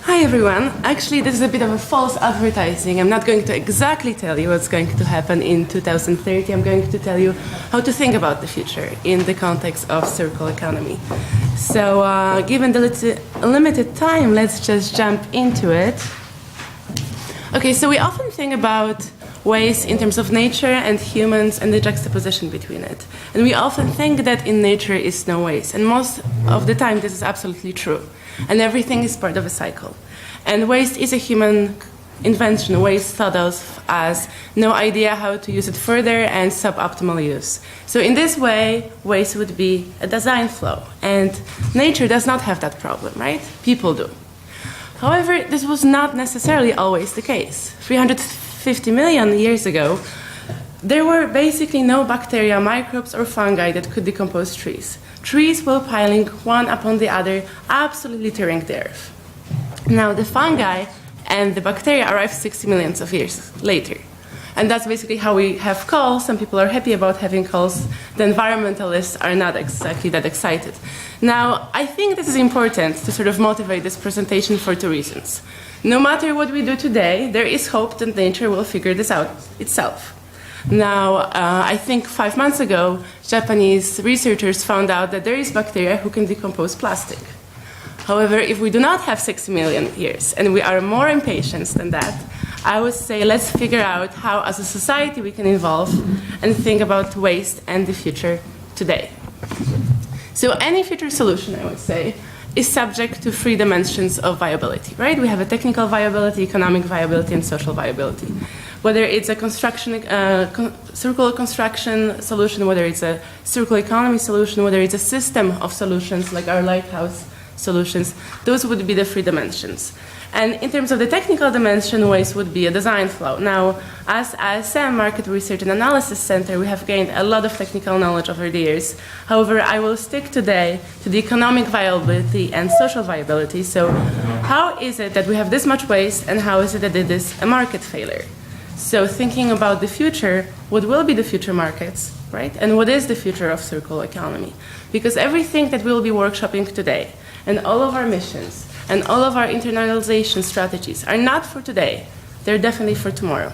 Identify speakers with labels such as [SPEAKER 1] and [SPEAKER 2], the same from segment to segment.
[SPEAKER 1] Hi everyone. Actually, this is a bit of a false advertising. I'm not going to exactly tell you what's going to happen in 2030. I'm going to tell you how to think about the future in the context of circular economy. So given the limited time, let's just jump into it. Okay, so we often think about waste in terms of nature and humans and the juxtaposition between it. And we often think that in nature is no waste. And most of the time, this is absolutely true. And everything is part of a cycle. And waste is a human invention. Waste thought of as no idea how to use it further and suboptimal use. So in this way, waste would be a design flaw. And nature does not have that problem, right? People do. However, this was not necessarily always the case. 350 million years ago, there were basically no bacteria, microbes, or fungi that could decompose trees. Trees were piling one upon the other, absolutely tearing the earth. Now, the fungi and the bacteria arrived 60 million of years later. And that's basically how we have coal. Some people are happy about having coals. The environmentalists are not exactly that excited. Now, I think this is important to sort of motivate this presentation for two reasons. No matter what we do today, there is hope that nature will figure this out itself. Now, I think 5 months ago, Japanese researchers found out that there is bacteria who can decompose plastic. However, if we do not have 60 million years, and we are more impatient than that, I would say let's figure out how, as a society, we can evolve and think about waste and the future today. So any future solution, I would say, is subject to three dimensions of viability, right? We have a technical viability, economic viability, and social viability. Whether it's a circular construction solution, whether it's a circular economy solution, whether it's a system of solutions like our lighthouse solutions, those would be the three dimensions. And in terms of the technical dimension, waste would be a design flaw. Now, as ISM, Market Research and Analysis Center, we have gained a lot of technical knowledge over the years. However, I will stick today to the economic viability and social viability. So how is it that we have this much waste, and how is it that it is a market failure? So thinking about the future, what will be the future markets, right? And what is the future of circular economy? Because everything that we'll be workshopping today, and all of our missions, and all of our internalization strategies are not for today. They're definitely for tomorrow.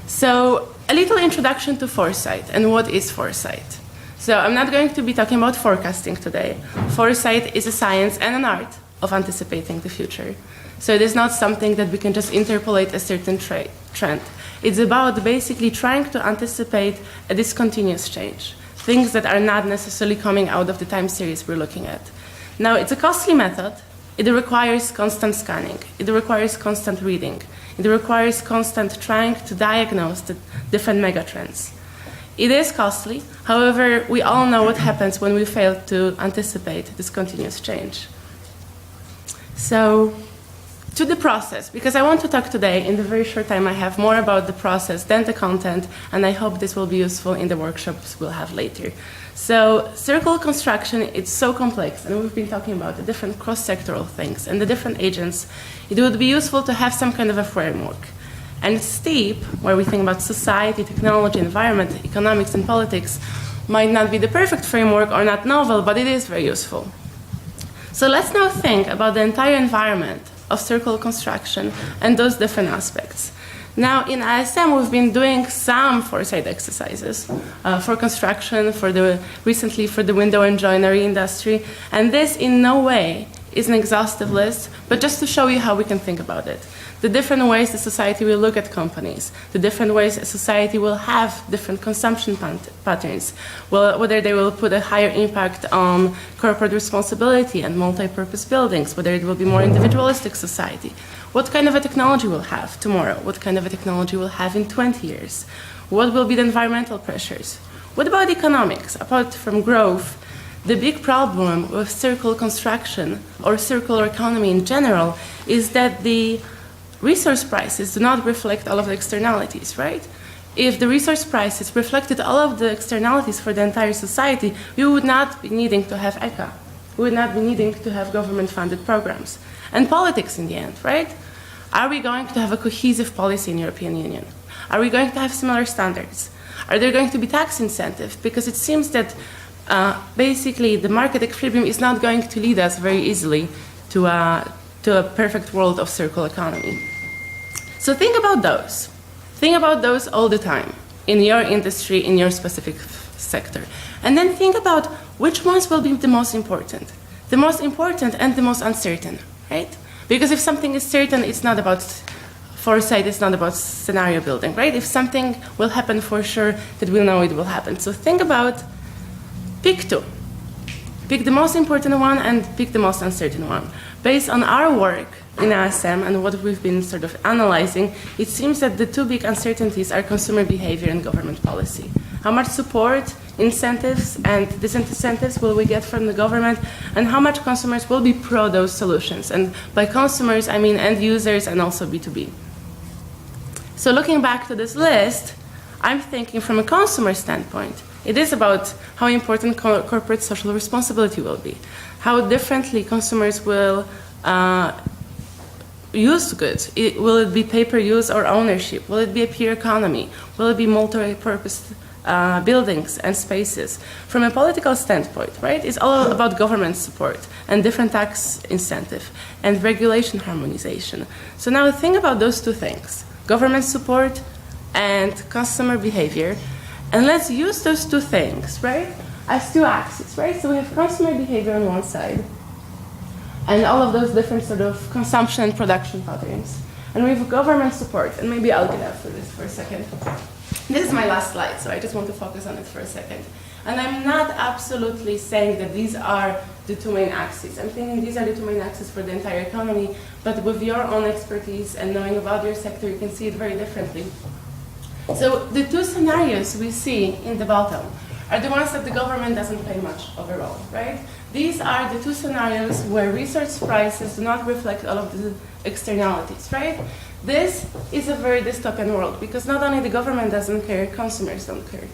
[SPEAKER 1] So a little introduction to foresight, and what is foresight? So I'm not going to be talking about forecasting today. Foresight is a science and an art of anticipating the future. So it is not something that we can just interpolate a certain trend. It's about basically trying to anticipate a discontinuous change, things that are not necessarily coming out of the time series we're looking at. Now, it's a costly method. It requires constant scanning. It requires constant reading. It requires constant trying to diagnose the different megatrends. It is costly. However, we all know what happens when we fail to anticipate this continuous change. So, to the process, because I want to talk today, in the very short time I have, more about the process than the content, and I hope this will be useful in the workshops we'll have later. So circular construction, it's so complex, and we've been talking about the different cross-sectoral things and the different agents. It would be useful to have some kind of a framework. And STEEP, where we think about society, technology, environment, economics, and politics, might not be the perfect framework or not novel, but it is very useful. So let's now think about the entire environment of circular construction and those different aspects. Now, in ISM, we've been doing some foresight exercises for construction, recently for the window and joinery industry, and this in no way is an exhaustive list, but just to show you how we can think about it. The different ways the society will look at companies, the different ways a society will have different consumption patterns, whether they will put a higher impact on corporate responsibility and multi-purpose buildings, whether it will be more individualistic society. What kind of a technology we'll have tomorrow? What kind of a technology we'll have in 20 years? What will be the environmental pressures? What about economics? Apart from growth, the big problem with circular construction or circular economy in general is that the resource prices do not reflect all of the externalities, right? If the resource prices reflected all of the externalities for the entire society, we would not be needing to have ECCA. We would not be needing to have government-funded programs. And politics in the end, right? Are we going to have a cohesive policy in the European Union? Are we going to have similar standards? Are there going to be tax incentives? Because it seems that basically the market equilibrium is not going to lead us very easily to a perfect world of circular economy. So think about those. Think about those all the time in your industry, in your specific sector. And then think about which ones will be the most important. The most important and the most uncertain, right? Because if something is certain, it's not about foresight, it's not about scenario building, right? If something will happen for sure, that we'll know it will happen. So think about, pick two. Pick the most important one and pick the most uncertain one. Based on our work in ASM and what we've been sort of analyzing, it seems that the two big uncertainties are consumer behavior and government policy. How much support, incentives, and disincentives will we get from the government, and how much consumers will be pro those solutions? And by consumers, I mean end users and also B2B. So looking back to this list, I'm thinking from a consumer standpoint, it is about how important corporate social responsibility will be, how differently consumers will use goods. Will it be pay-per-use or ownership? Will it be a peer economy? Will it be multi-purpose buildings and spaces? From a political standpoint, right, it's all about government support and different tax incentive and regulation harmonization. So now think about those two things, government support and customer behavior, and let's use those two things, right, as two axes, right? So we have consumer behavior on one side and all of those different sort of consumption and production patterns. And we have government support, and maybe I'll get after this for a second. This is my last slide, so I just want to focus on it for a second. And I'm not absolutely saying that these are the two main axes. I'm thinking these are the two main axes for the entire economy, but with your own expertise and knowing about your sector, you can see it very differently. So the two scenarios we see in the bottom are the ones that the government doesn't pay much overall, right? These are the two scenarios where resource prices do not reflect all of the externalities, right? This is a very dystopian world because not only the government doesn't care, consumers don't care.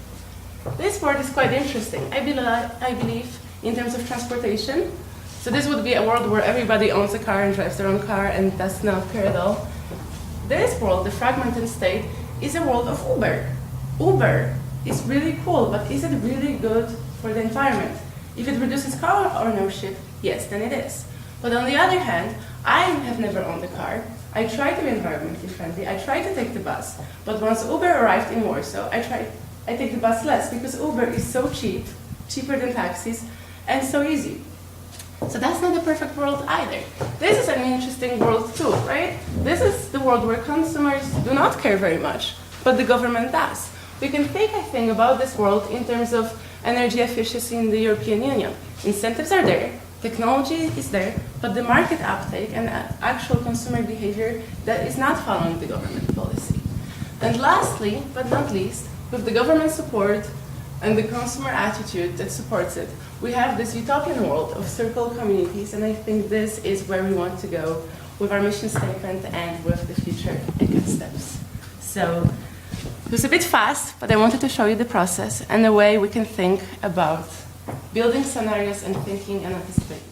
[SPEAKER 1] This part is quite interesting. I believe in terms of transportation. So this would be a world where everybody owns a car and drives their own car and does not care at all. This world, the fragmented state, is a world of Uber. Uber is really cool, but is it really good for the environment? If it reduces car ownership, yes, then it is. But on the other hand, I have never owned a car. I try to be environmentally friendly. I try to take the bus. But once Uber arrived in Warsaw, I take the bus less because Uber is so cheap, cheaper than taxis, and so easy. So that's not the perfect world either. This is an interesting world too, right? This is the world where consumers do not care very much, but the government does. We can think, I think, about this world in terms of energy efficiency in the European Union. Incentives are there, technology is there, but the market uptake and actual consumer behavior that is not following the government policy. And lastly, but not least, with the government support and the consumer attitude that supports it, we have this utopian world of circular communities, and I think this is where we want to go with our mission statement and with the future ECCA steps. So it was a bit fast, but I wanted to show you the process and the way we can think about building scenarios and thinking and anticipating.